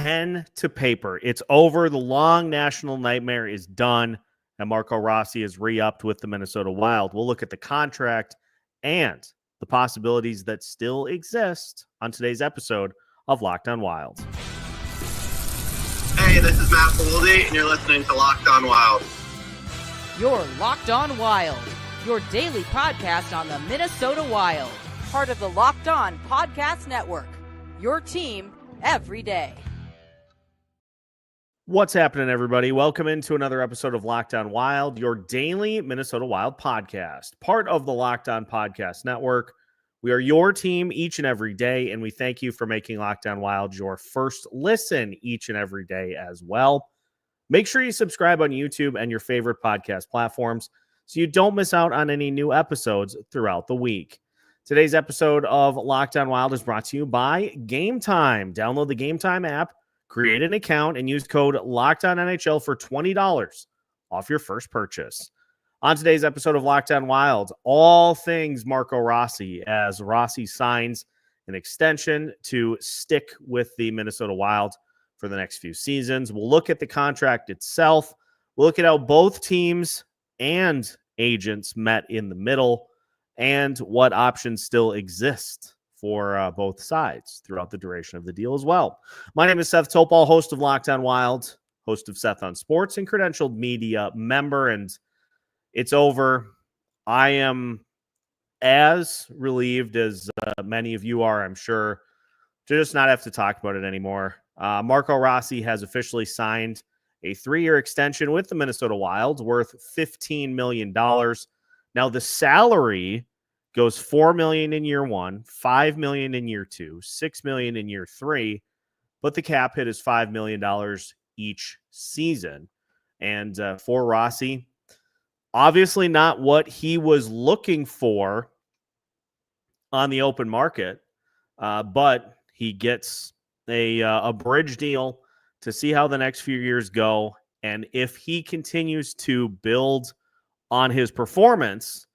pen to paper. It's over. The long national nightmare is done, and Marco Rossi is re-upped with the Minnesota Wild. We'll look at the contract and the possibilities that still exist on today's episode of Locked On Wild. Hey, this is Matt Boldy, and you're listening to Locked On Wild. You're Locked On Wild, your daily podcast on the Minnesota Wild. Part of the Locked On Podcast Network, your team every day. What's happening, everybody? Welcome into another episode of Locked On Wild, your daily Minnesota Wild podcast, part of the Locked On Podcast Network. We are your team each and every day, and we thank you for making Locked On Wild your first listen each and every day as well. Make sure you subscribe on YouTube and your favorite podcast platforms so you don't miss out on any new episodes throughout the week. Today's episode of Locked On Wild is brought to you by Game Time. Download the Game Time app, create an account, and use code LOCKEDONNHL for $20 off your first purchase. On today's episode of Locked On Wild, all things Marco Rossi, as Rossi signs an extension to stick with the Minnesota Wild for the next few seasons. We'll look at the contract itself. We'll look at how both teams and agents met in the middle and what options still exist for both sides throughout the duration of the deal as well. My name is Seth Toupal, host of Locked On Wild, host of Seth on Sports, and credentialed media member, and it's over. I am as relieved as many of you are, I'm sure, to just not have to talk about it anymore. Marco Rossi has officially signed a 3-year extension with the Minnesota Wild worth $15 million. Now, the salary goes $4 million in year 1, $5 million in year 2, $6 million in year 3, but the cap hit is $5 million each season. And for Rossi, obviously not what he was looking for on the open market, but he gets a bridge deal to see how the next few years go. And if he continues to build on his performance,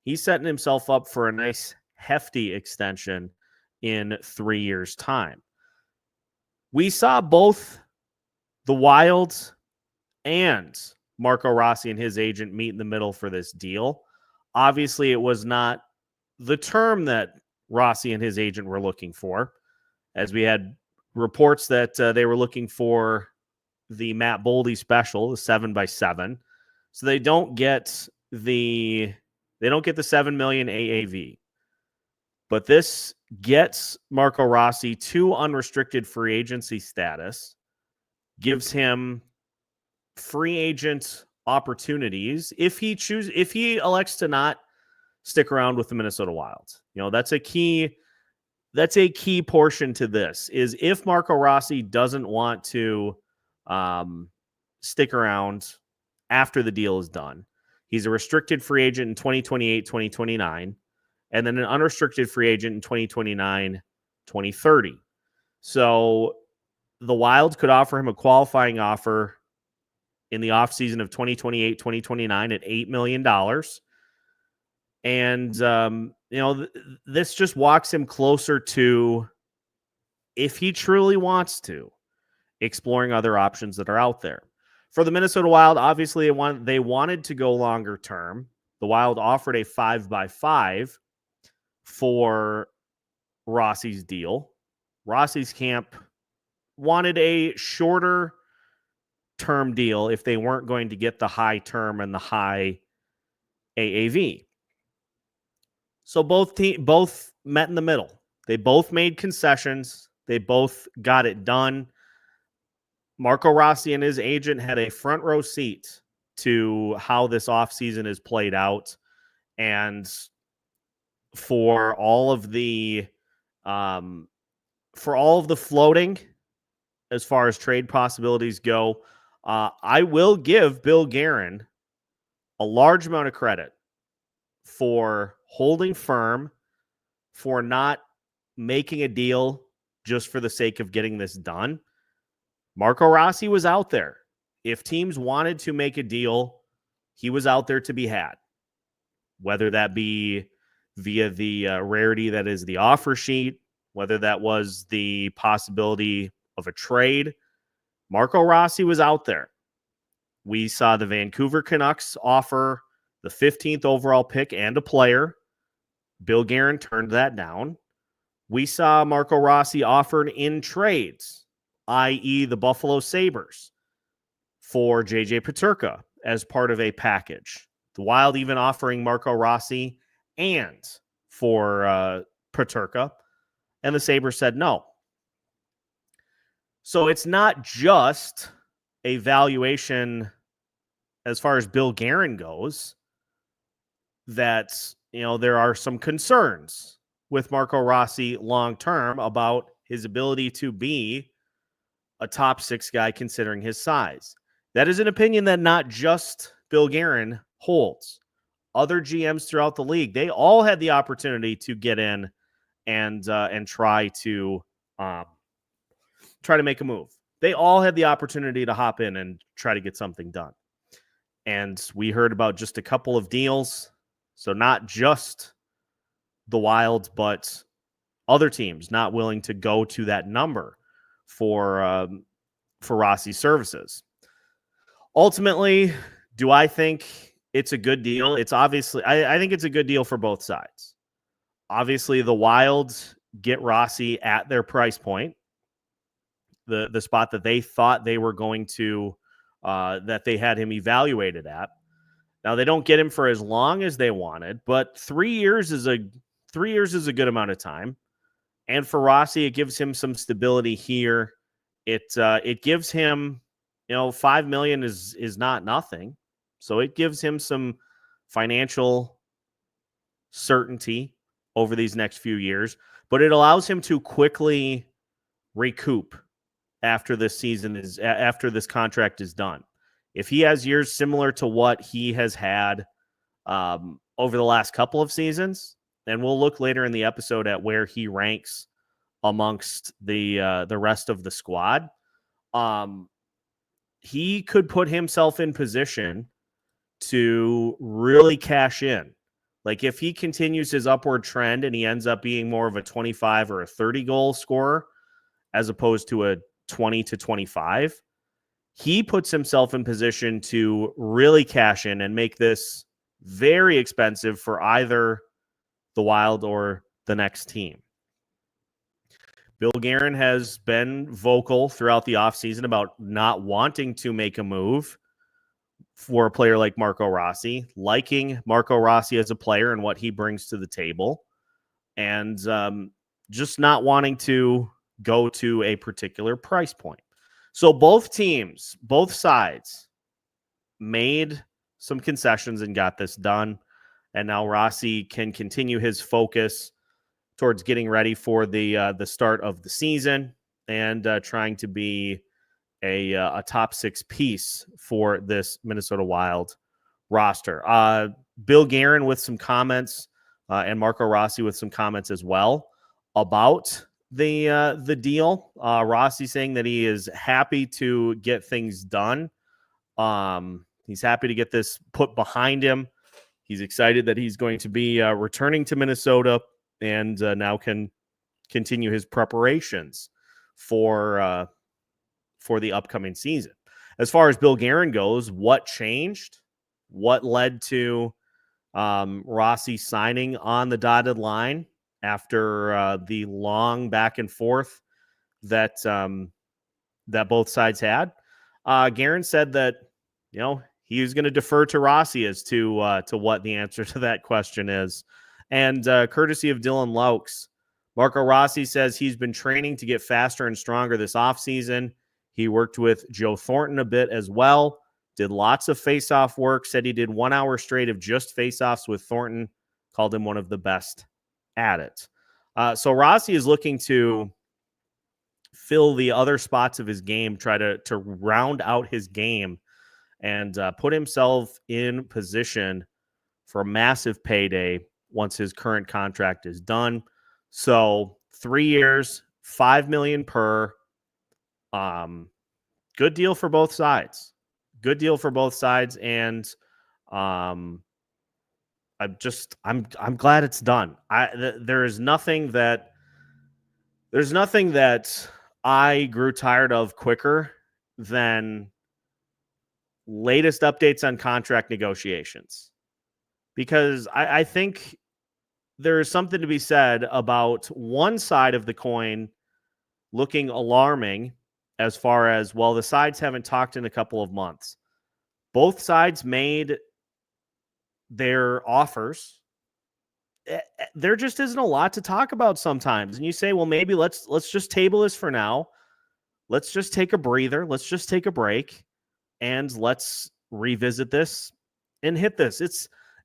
he's setting himself up for a nice hefty extension in 3 years' time. We saw both the Wild and Marco Rossi and his agent meet in the middle for this deal. Obviously, it was not the term that Rossi and his agent were looking for, as we had reports that they were looking for the Matt Boldy special, the 7x7. So they don't get the $7 million AAV. But this gets Marco Rossi to unrestricted free agency status, gives him free agent opportunities if he elects to not stick around with the Minnesota Wild. You know, that's a key portion to this, is if Marco Rossi doesn't want to stick around after the deal is done. He's a restricted free agent in 2028, 2029, and then an unrestricted free agent in 2029, 2030. So the Wild could offer him a qualifying offer in the offseason of 2028, 2029 at $8 million. And, this just walks him closer to, if he truly wants to, exploring other options that are out there. For the Minnesota Wild, obviously they wanted to go longer term. The Wild offered a 5x5 for Rossi's deal. Rossi's camp wanted a shorter term deal if they weren't going to get the high term and the high AAV. So both met in the middle. They both made concessions. They both got it done. Marco Rossi and his agent had a front row seat to how this offseason is played out. And for all of the floating as far as trade possibilities go, I will give Bill Guerin a large amount of credit for holding firm, for not making a deal just for the sake of getting this done. Marco Rossi was out there. If teams wanted to make a deal, he was out there to be had, whether that be via the rarity that is the offer sheet, whether that was the possibility of a trade. Marco Rossi was out there. We saw the Vancouver Canucks offer the 15th overall pick and a player. Bill Guerin turned that down. We saw Marco Rossi offered in trades, i.e. the Buffalo Sabres, for J.J. Peterka as part of a package. The Wild even offering Marco Rossi and for Peterka, and the Sabres said no. So it's not just a valuation as far as Bill Guerin goes that, there are some concerns with Marco Rossi long-term about his ability to be a top 6 guy considering his size. That is an opinion that not just Bill Guerin holds. Other GMs throughout the league, they all had the opportunity to get in and try to make a move. They all had the opportunity to hop in and try to get something done. And we heard about just a couple of deals. So not just the Wild, but other teams not willing to go to that number for Rossi's services. Ultimately, do I think it's a good deal? It's obviously, I think it's a good deal for both sides. Obviously, the Wild get Rossi at their price point, the spot that they thought they were going to, that they had him evaluated at. Now, they don't get him for as long as they wanted, but 3 years is a good amount of time. And for Rossi, it gives him some stability here. It gives him, $5 million is not nothing. So it gives him some financial certainty over these next few years, but it allows him to quickly recoup after this contract is done. If he has years similar to what he has had over the last couple of seasons, and we'll look later in the episode at where he ranks amongst the rest of the squad, he could put himself in position to really cash in. Like if he continues his upward trend and he ends up being more of a 25 or a 30 goal scorer as opposed to a 20 to 25, he puts himself in position to really cash in and make this very expensive for either the Wild or the next team. Bill Guerin has been vocal throughout the offseason about not wanting to make a move for a player like Marco Rossi, liking Marco Rossi as a player and what he brings to the table, and just not wanting to go to a particular price point. So both teams, both sides, made some concessions and got this done. And now Rossi can continue his focus towards getting ready for the start of the season and trying to be a top 6 piece for this Minnesota Wild roster. Bill Guerin with some comments and Marco Rossi with some comments as well about the deal. Rossi saying that he is happy to get things done. He's happy to get this put behind him. He's excited that he's going to be returning to Minnesota and now can continue his preparations for the upcoming season. As far as Bill Guerin goes, what changed? What led to Rossi signing on the dotted line after the long back and forth that both sides had? Guerin said that, he was going to defer to Rossi as to what the answer to that question is. And courtesy of Dylan Laux, Marco Rossi says he's been training to get faster and stronger this offseason. He worked with Joe Thornton a bit as well, did lots of face-off work, said he did 1 hour straight of just face-offs with Thornton, called him one of the best at it. So Rossi is looking to fill the other spots of his game, try to round out his game and put himself in position for a massive payday once his current contract is done. So 3 years, $5 million per. Good deal for both sides. Good deal for both sides, and I'm glad it's done. There's nothing that I grew tired of quicker than latest updates on contract negotiations, because I think there is something to be said about one side of the coin looking alarming as far as, well, the sides haven't talked in a couple of months. Both sides made their offers. There just isn't a lot to talk about sometimes. And you say, well, maybe let's just table this for now. Let's just take a breather. Let's just take a break and let's revisit this and hit this.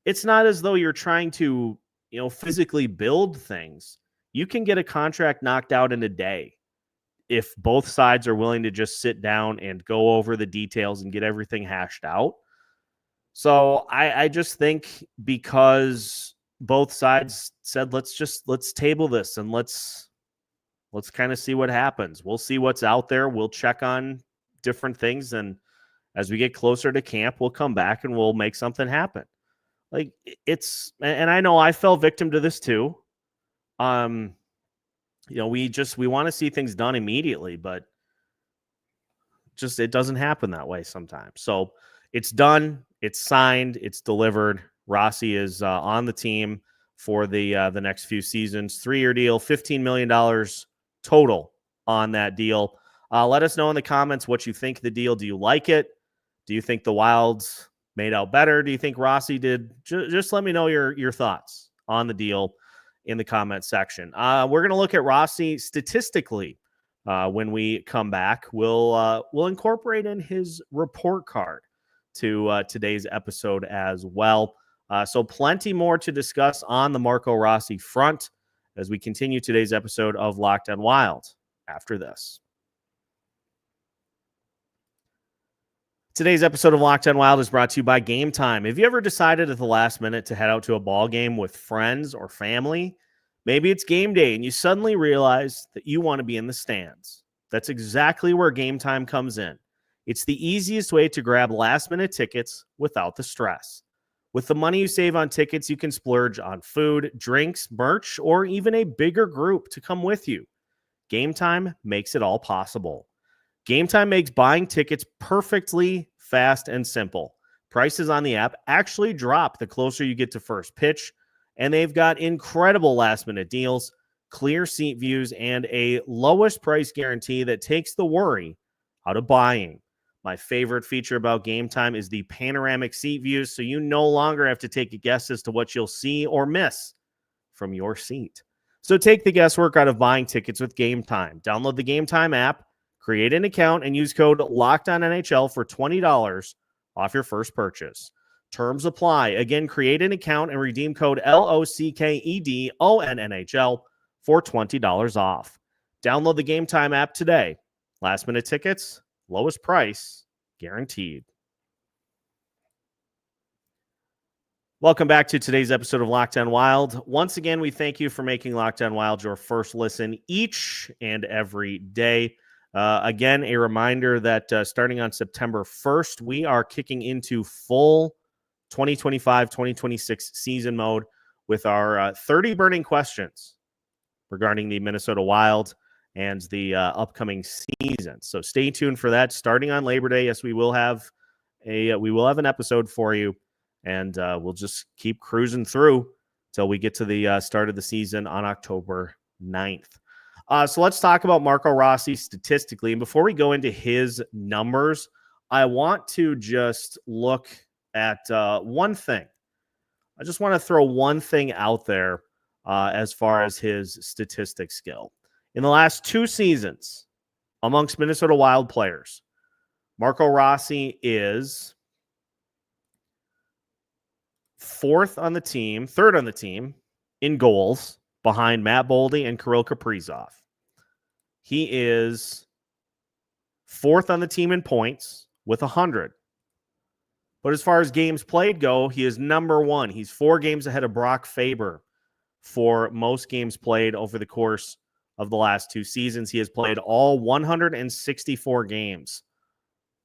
It's not as though you're trying to, physically build things. You can get a contract knocked out in a day if both sides are willing to just sit down and go over the details and get everything hashed out. So I just think because both sides said, let's table this and let's kind of see what happens. We'll see what's out there. We'll check on different things. And as we get closer to camp, we'll come back and we'll make something happen. Like, and I know I fell victim to this too. We want to see things done immediately, but just, it doesn't happen that way sometimes. So it's done, it's signed, it's delivered. Rossi is on the team for the next few seasons. 3-year deal, $15 million total on that deal. Let us know in the comments what you think of the deal. Do you like it? Do you think the Wilds made out better? Do you think Rossi did? Just let me know your thoughts on the deal in the comment section. We're going to look at Rossi statistically when we come back. We'll incorporate in his report card to today's episode as well. So plenty more to discuss on the Marco Rossi front as we continue today's episode of Locked On Wild after this. Today's episode of Locked On Wild is brought to you by Game Time. Have you ever decided at the last minute to head out to a ball game with friends or family? Maybe it's game day and you suddenly realize that you want to be in the stands. That's exactly where Game Time comes in. It's the easiest way to grab last-minute tickets without the stress. With the money you save on tickets, you can splurge on food, drinks, merch, or even a bigger group to come with you. Game Time makes it all possible. Game Time makes buying tickets perfectly fast and simple. Prices on the app actually drop the closer you get to first pitch, and they've got incredible last-minute deals, clear seat views, and a lowest price guarantee that takes the worry out of buying. My favorite feature about Game Time is the panoramic seat views, so you no longer have to take a guess as to what you'll see or miss from your seat. So take the guesswork out of buying tickets with Game Time. Download the Game Time app, create an account, and use code LOCKEDONNHL for $20 off your first purchase. Terms apply. Again, create an account and redeem code LOCKEDONNHL for $20 off. Download the Game Time app today. Last minute tickets, lowest price, guaranteed. Welcome back to today's episode of Locked On Wild. Once again, we thank you for making Locked On Wild your first listen each and every day. Again, a reminder that starting on September 1st, we are kicking into full 2025-2026 season mode with our 30 burning questions regarding the Minnesota Wild and the upcoming season. So stay tuned for that. Starting on Labor Day, yes, we will have an episode for you, and we'll just keep cruising through till we get to the start of the season on October 9th. So let's talk about Marco Rossi statistically. And before we go into his numbers, I want to just look at one thing. I just want to throw one thing out there as far as his statistic skill. In the last two seasons, amongst Minnesota Wild players, Marco Rossi is third on the team in goals behind Matt Boldy and Kirill Kaprizov. He is fourth on the team in points with 100. But as far as games played go, he is number one. He's 4 games ahead of Brock Faber for most games played over the course of the last 2 seasons. He has played all 164 games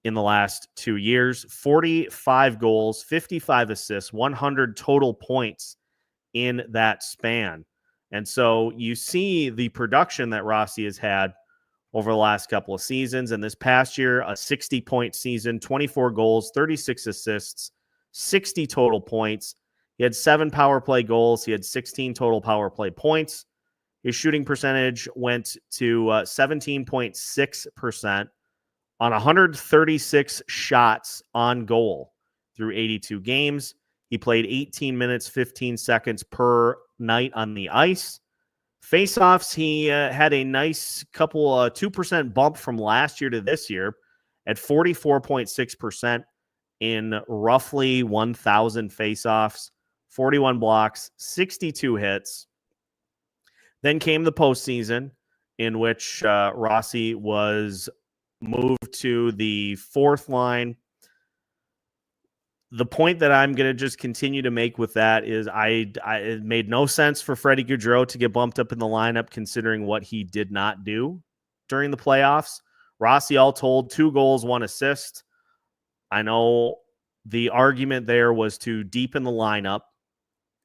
in the last 2 years, 45 goals, 55 assists, 100 total points in that span. And so you see the production that Rossi has had over the last couple of seasons. And this past year, a 60-point season, 24 goals, 36 assists, 60 total points. He had 7 power play goals. He had 16 total power play points. His shooting percentage went to 17.6% on 136 shots on goal through 82 games. He played 18 minutes, 15 seconds per night on the ice. Faceoffs, he had a nice couple 2% bump from last year to this year at 44.6% in roughly 1,000 faceoffs, 41 blocks, 62 hits. Then came the postseason, in which Rossi was moved to the 4th line. The point that I'm going to just continue to make with that is it made no sense for Freddie Gaudreau to get bumped up in the lineup considering what he did not do during the playoffs. Rossi, all told, 2 goals, 1 assist. I know the argument there was to deepen the lineup,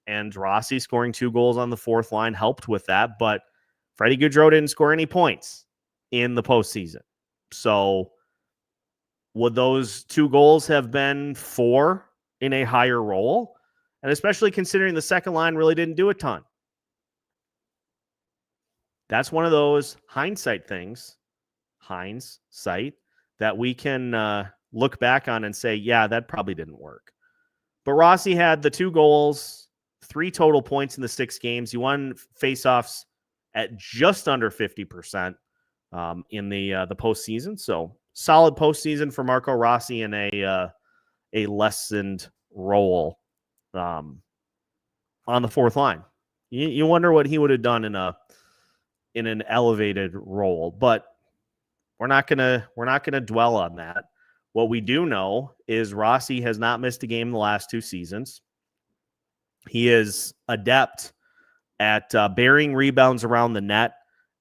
and Rossi scoring 2 goals on the 4th line helped with that, but Freddie Gaudreau didn't score any points in the postseason. So would those 2 goals have been 4 in a higher role? And especially considering the second line really didn't do a ton. That's one of those hindsight things, that we can look back on and say, yeah, that probably didn't work. But Rossi had the 2 goals, 3 total points in the 6 games. He won faceoffs at just under 50% in the postseason. So solid postseason for Marco Rossi in a lessened role on the 4th line. You wonder what he would have done in an elevated role, but we're not gonna dwell on that. What we do know is Rossi has not missed a game in the last 2 seasons. He is adept at burying rebounds around the net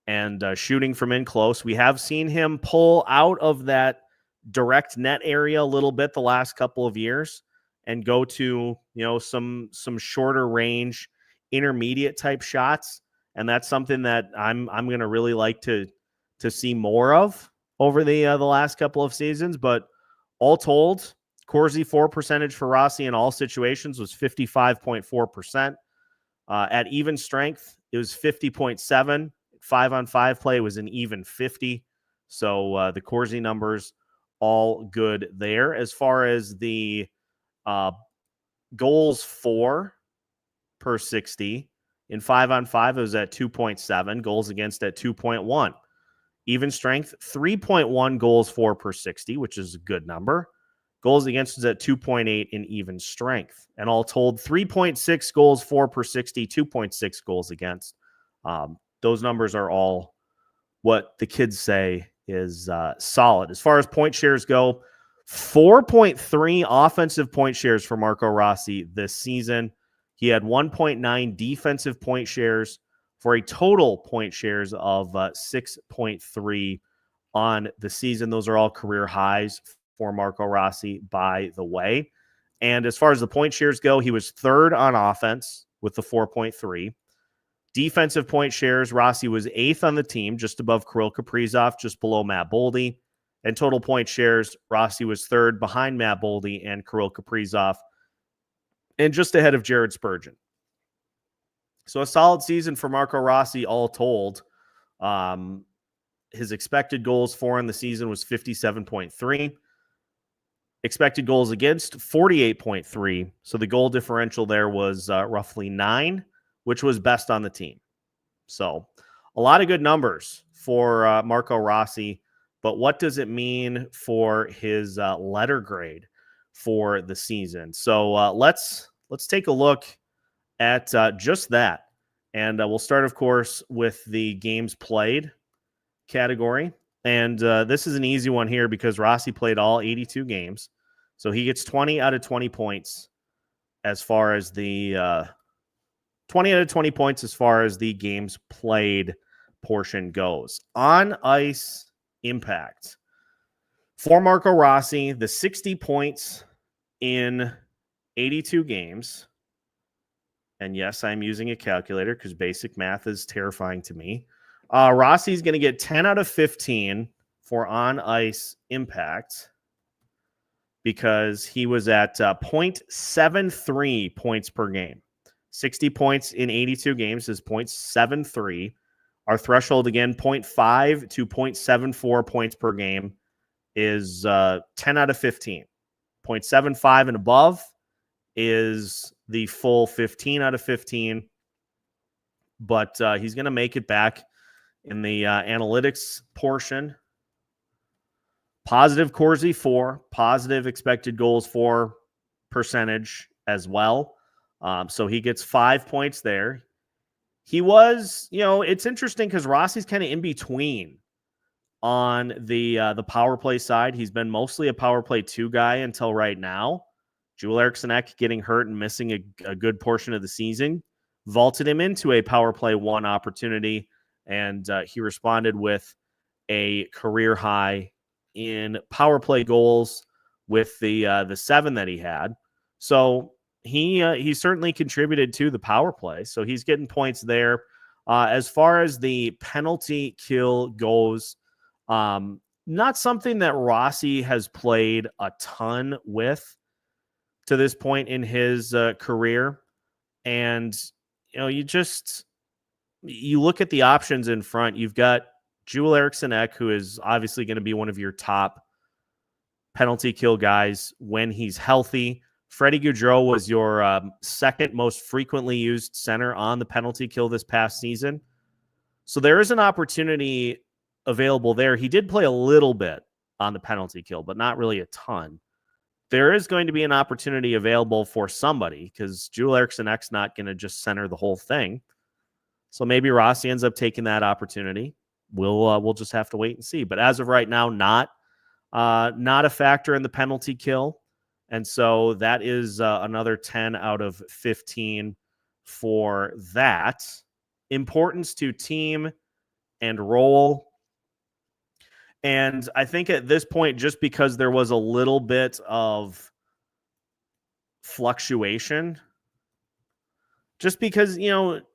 and shooting from in close. We have seen him pull out of that direct net area a little bit the last couple of years and go to, some shorter range, intermediate type shots. And that's something that I'm going to really like to see more of over the last couple of seasons. But all told, Corsi 4 percentage for Rossi in all situations was 55.4%. At even strength, it was 50.7. 5-on-5 play was an even 50. So the Corsi numbers all good there. As far as the goals for per 60, in 5-on-5, it was at 2.7. Goals against at 2.1. Even strength, 3.1 goals for per 60, which is a good number. Goals against is at 2.8 in even strength. And all told, 3.6 goals for per 60, 2.6 goals against. Those numbers are all what the kids say is solid. As far as point shares go, 4.3 offensive point shares for Marco Rossi this season. He had 1.9 defensive point shares for a total point shares of 6.3 on the season. Those are all career highs for Marco Rossi, by the way. And as far as the point shares go, he was 3rd on offense with the 4.3. Defensive point shares, Rossi was 8th on the team, just above Kirill Kaprizov, just below Matt Boldy. And total point shares, Rossi was 3rd behind Matt Boldy and Kirill Kaprizov, and just ahead of Jared Spurgeon. So a solid season for Marco Rossi, all told. His expected goals for in the season was 57.3. Expected goals against, 48.3. So the goal differential there was roughly 9, which was best on the team. So a lot of good numbers for Marco Rossi. But what does it mean for his letter grade for the season? So let's take a look at just that. And we'll start, of course, with the games played category. And this is an easy one here because Rossi played all 82 games. So he gets 20 out of 20 points as far as the 20 out of 20 points as far as the games played portion goes. On ice impact. For Marco Rossi, the 60 points in 82 games. And yes, I'm using a calculator because basic math is terrifying to me. Rossi's going to get 10 out of 15 for on-ice impact because he was at 0.73 points per game. 60 points in 82 games is 0.73. Our threshold, again, 0.5 to 0.74 points per game is 10 out of 15. 0.75 and above is the full 15 out of 15. But he's going to make it back in the analytics portion. Positive Corsi 4, positive expected goals for percentage as well. So he gets 5 points there. He was, it's interesting because Rossi's kind of in between on the power play side. He's been mostly a power play 2 guy until right now. Joel Eriksson Ek getting hurt and missing a good portion of the season vaulted him into a power play 1 opportunity, and he responded with a career high in power play goals with the 7 that he had. So he certainly contributed to the power play. So he's getting points there. As far as the penalty kill goes, not something that Rossi has played a ton with to this point in his career. And, you look at the options in front. You've got Joel Eriksson Ek, who is obviously going to be one of your top penalty kill guys when he's healthy. Freddie Gaudreau was your second most frequently used center on the penalty kill this past season. So there is an opportunity available there. He did play a little bit on the penalty kill, but not really a ton. There is going to be an opportunity available for somebody because Joel Eriksson Ek's not going to just center the whole thing. So maybe Rossi ends up taking that opportunity. We'll just have to wait and see. But as of right now, not a factor in the penalty kill. And so that is another 10 out of 15 for that. Importance to team and role. And I think at this point, just because there was a little bit of fluctuation, just because,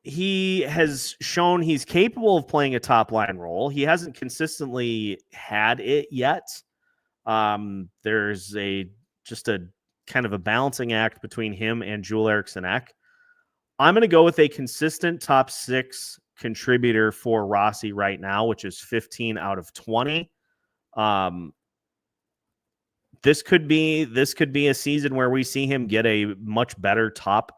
he has shown he's capable of playing a top line role. He hasn't consistently had it yet. There's just a kind of a balancing act between him and Joel Eriksson Ek. I'm going to go with a consistent top 6 contributor for Rossi right now, which is 15 out of 20. This could be a season where we see him get a much better top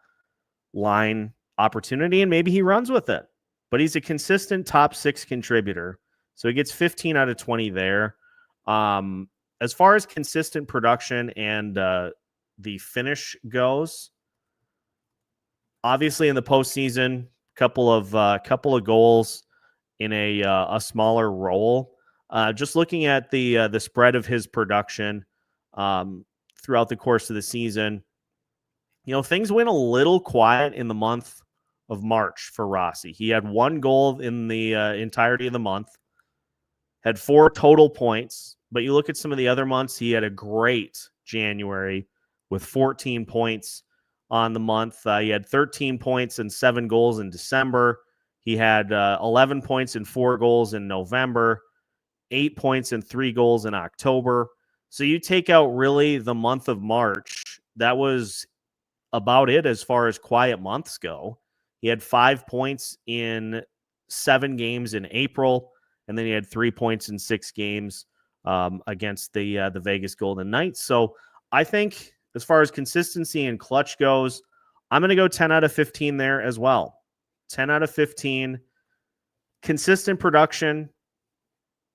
line opportunity, and maybe he runs with it. But he's a consistent top 6 contributor, so he gets 15 out of 20 there. As far as consistent production and the finish goes, obviously in the postseason, couple of goals in a smaller role. Just looking at the spread of his production throughout the course of the season, things went a little quiet in the month of March for Rossi. He had 1 goal in the entirety of the month, had 4 total points. But you look at some of the other months, he had a great January with 14 points on the month. He had 13 points and 7 goals in December. He had 11 points and 4 goals in November, 8 points and 3 goals in October. So you take out really the month of March, that was about it as far as quiet months go. He had 5 points in 7 games in April, and then he had 3 points in 6 games against the Vegas Golden Knights. So I think as far as consistency and clutch goes, I'm going to go 10 out of 15 there as well. 10 out of 15. Consistent production,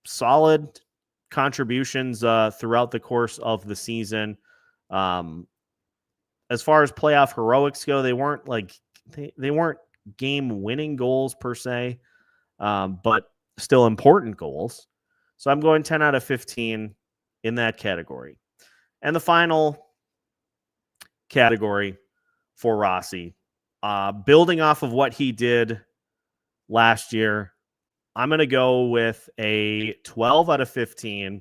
solid contributions throughout the course of the season. As far as playoff heroics go, they weren't they weren't game-winning goals per se, but still important goals. So I'm going 10 out of 15 in that category. And the final category for Rossi, building off of what he did last year, I'm going to go with a 12 out of 15.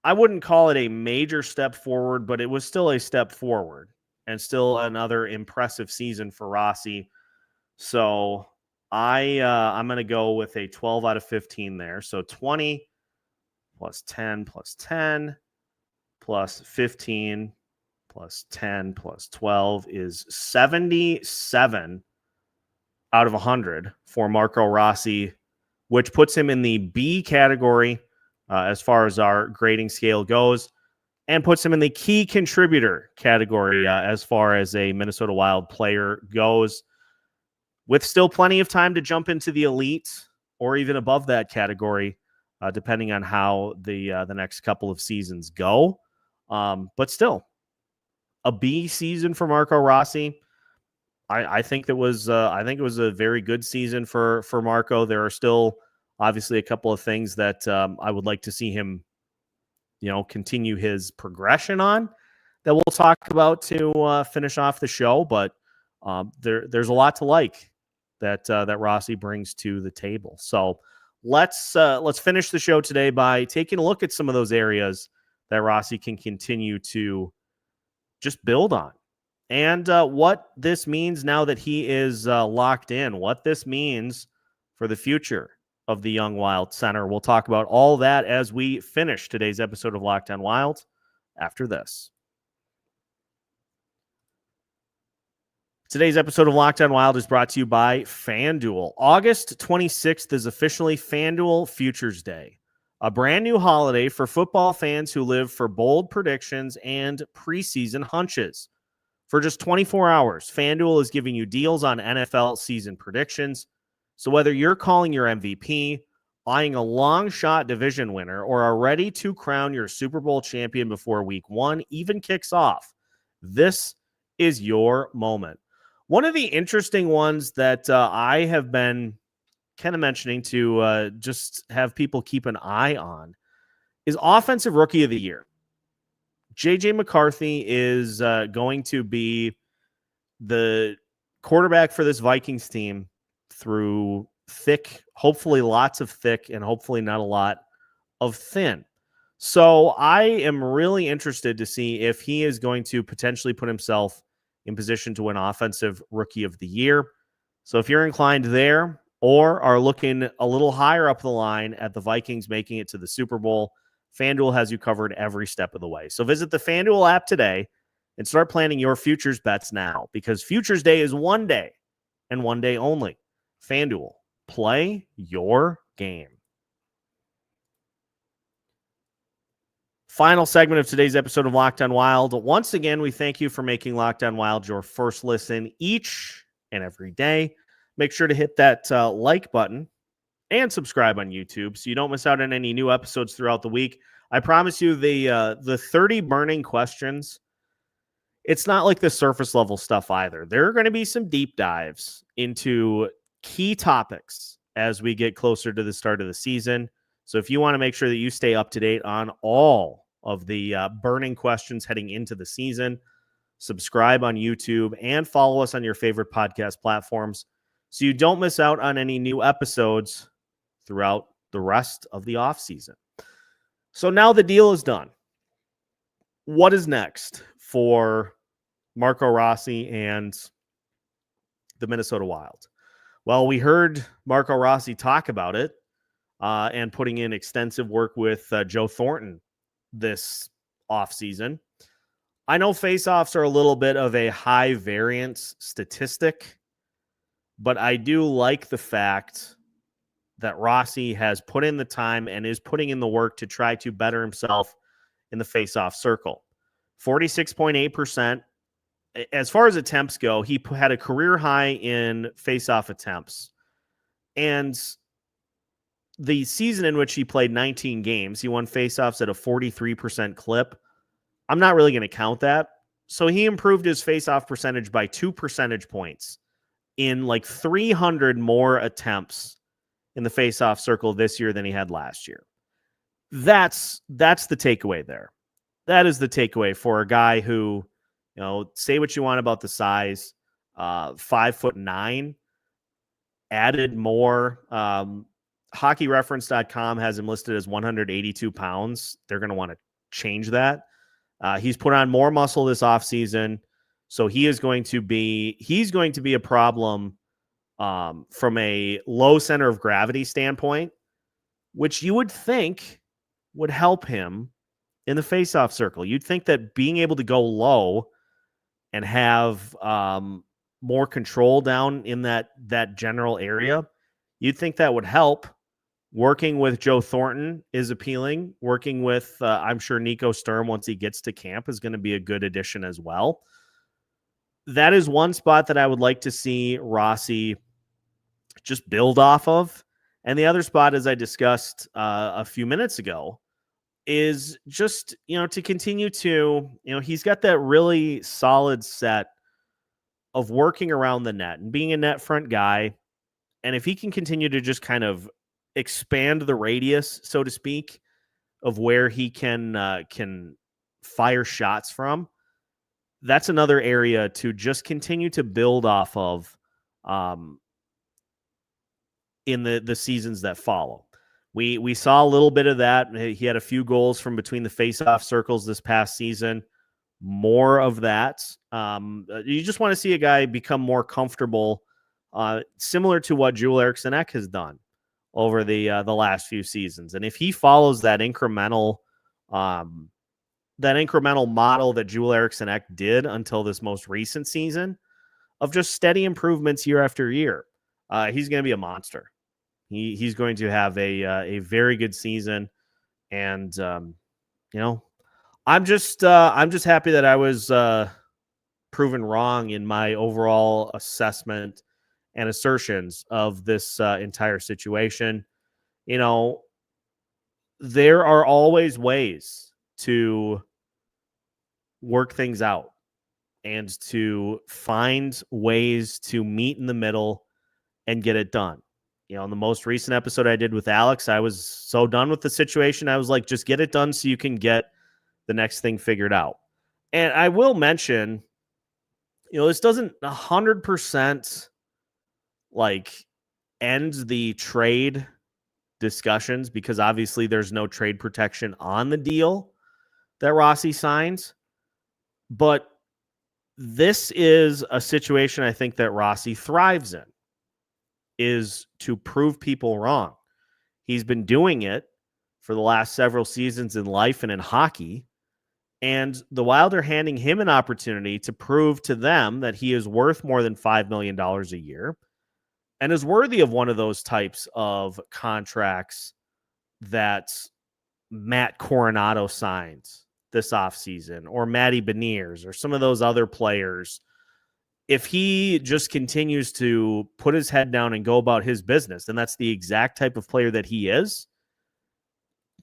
I wouldn't call it a major step forward, but it was still a step forward and still another impressive season for Rossi. So I'm going to go with a 12 out of 15 there. So 20 plus 10 plus 10 plus 15 plus 10 plus 12 is 77 out of 100 for Marco Rossi, which puts him in the B category as far as our grading scale goes, and puts him in the key contributor category as far as a Minnesota Wild player goes, with still plenty of time to jump into the elite or even above that category, depending on how the next couple of seasons go. But still, a B season for Marco Rossi. I think it was a very good season for Marco. There are still obviously a couple of things that I would like to see him, continue his progression on, that we'll talk about to finish off the show. But there's a lot to like that Rossi brings to the table. So let's finish the show today by taking a look at some of those areas that Rossi can continue to just build on, and what this means now that he is locked in, what this means for the future of the young Wild center. We'll talk about all that as we finish today's episode of Locked On Wild after this. Today's episode of Locked On Wild is brought to you by FanDuel. August 26th is officially FanDuel Futures Day, a brand new holiday for football fans who live for bold predictions and preseason hunches. For just 24 hours, FanDuel is giving you deals on NFL season predictions. So whether you're calling your MVP, eyeing a long shot division winner, or are ready to crown your Super Bowl champion before week 1 even kicks off, this is your moment. One of the interesting ones that I have been kind of mentioning to just have people keep an eye on is Offensive Rookie of the Year. J.J. McCarthy is going to be the quarterback for this Vikings team through thick, hopefully lots of thick, and hopefully not a lot of thin. So I am really interested to see if he is going to potentially put himself in position to win Offensive Rookie of the Year. So if you're inclined there, or are looking a little higher up the line at the Vikings making it to the Super Bowl, FanDuel has you covered every step of the way. So visit the FanDuel app today and start planning your futures bets now, because Futures Day is one day and one day only. FanDuel, play your game. Final segment of today's episode of Locked On Wild. Once again, we thank you for making Locked On Wild your first listen each and every day. Make sure to hit that like button and subscribe on YouTube so you don't miss out on any new episodes throughout the week. I promise you the 30 burning questions, it's not like the surface level stuff either. There are going to be some deep dives into key topics as we get closer to the start of the season. So if you want to make sure that you stay up to date on all of the burning questions heading into the season, subscribe on YouTube and follow us on your favorite podcast platforms so you don't miss out on any new episodes throughout the rest of the offseason. So now the deal is done. What is next for Marco Rossi and the Minnesota Wild? Well, we heard Marco Rossi talk about it and putting in extensive work with Joe Thornton this offseason. I know faceoffs are a little bit of a high variance statistic, but I do like the fact that Rossi has put in the time and is putting in the work to try to better himself in the faceoff circle. 46.8%. As far as attempts go, he had a career high in faceoff attempts. And the season in which he played 19 games, he won faceoffs at a 43% clip. I'm not really going to count that. So he improved his faceoff percentage by 2 percentage points in like 300 more attempts in the faceoff circle this year than he had last year. That's the takeaway there. That is the takeaway for a guy who, say what you want about the size, 5'9", added more. HockeyReference.com has him listed as 182 pounds. They're going to want to change that. He's put on more muscle this offseason, so he's going to be a problem from a low center of gravity standpoint, which you would think would help him in the faceoff circle. You'd think that being able to go low and have more control down in that general area, you'd think that would help. Working with Joe Thornton is appealing. Working with, I'm sure, Nico Sturm once he gets to camp is going to be a good addition as well. That is one spot that I would like to see Rossi just build off of. And the other spot, as I discussed a few minutes ago, is just, to continue to, he's got that really solid set of working around the net and being a net front guy. And if he can continue to just kind of expand the radius, so to speak, of where he can fire shots from, that's another area to just continue to build off of in the seasons that follow. We saw a little bit of that. He had a few goals from between the face-off circles this past season. More of that. You just want to see a guy become more comfortable, similar to what Joel Eriksson Ek has done over the last few seasons. And if he follows that incremental model that Joel Eriksson Ek did until this most recent season of just steady improvements year after year, he's going to be a monster. He's going to have a very good season. And, I'm just happy that I was proven wrong in my overall assessment and assertions of this entire situation. There are always ways to work things out and to find ways to meet in the middle and get it done. In the most recent episode I did with Alex, I was so done with the situation. I was like, just get it done so you can get the next thing figured out. And I will mention, this doesn't 100% end the trade discussions, because obviously there's no trade protection on the deal that Rossi signs. But this is a situation I think that Rossi thrives in, is to prove people wrong. He's been doing it for the last several seasons in life and in hockey. And the Wild are handing him an opportunity to prove to them that he is worth more than $5 million a year and is worthy of one of those types of contracts that Matt Coronado signs this offseason, or Matty Beniers, or some of those other players. If he just continues to put his head down and go about his business, and that's the exact type of player that he is,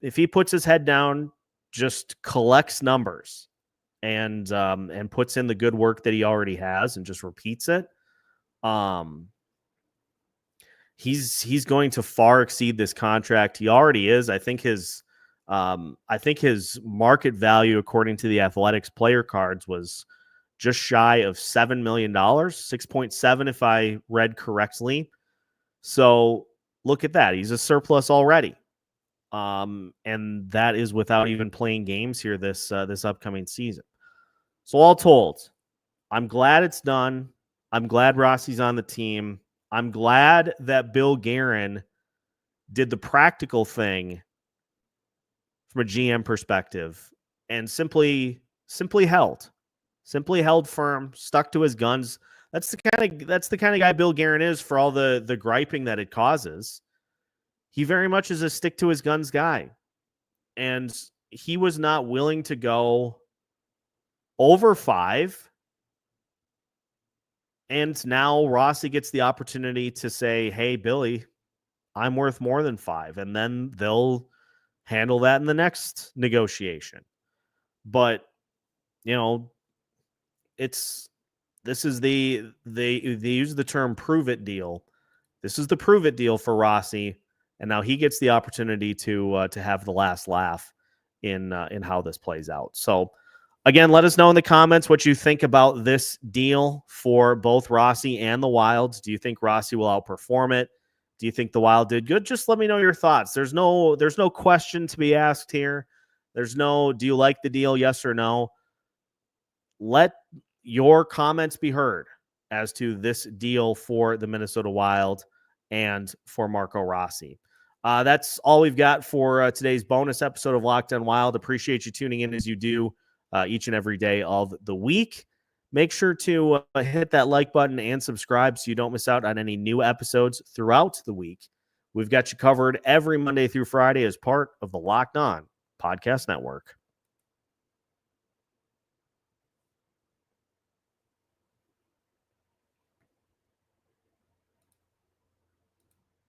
if he puts his head down, just collects numbers and puts in the good work that he already has and just repeats it, he's going to far exceed this contract. He already is. I think his market value, according to the Athletics player cards, was just shy of $7 million, 6.7 if I read correctly. So look at that. He's a surplus already. And that is without even playing games here this upcoming season. So all told, I'm glad it's done. I'm glad Rossi's on the team. I'm glad that Bill Guerin did the practical thing from a GM perspective and simply held firm, stuck to his guns. That's the kind of guy Bill Guerin is, for all the griping that it causes. He very much is a stick to his guns guy. And he was not willing to go over 5. And now Rossi gets the opportunity to say, hey, Billy, I'm worth more than 5. And then they'll handle that in the next negotiation. But, this is they use the term prove it deal. This is the prove it deal for Rossi. And now he gets the opportunity to have the last laugh in how this plays out. So, again, let us know in the comments what you think about this deal for both Rossi and the Wilds. Do you think Rossi will outperform it? Do you think the Wild did good? Just let me know your thoughts. There's no question to be asked here. There's no, do you like the deal? Yes or no? Let your comments be heard. as to this deal for the Minnesota Wild and for Marco Rossi. That's all we've got for today's bonus episode of Locked On Wild. Appreciate you tuning in as you do each and every day of the week. Make sure to hit that like button and subscribe so you don't miss out on any new episodes throughout the week. We've got you covered every Monday through Friday as part of the Locked On Podcast Network.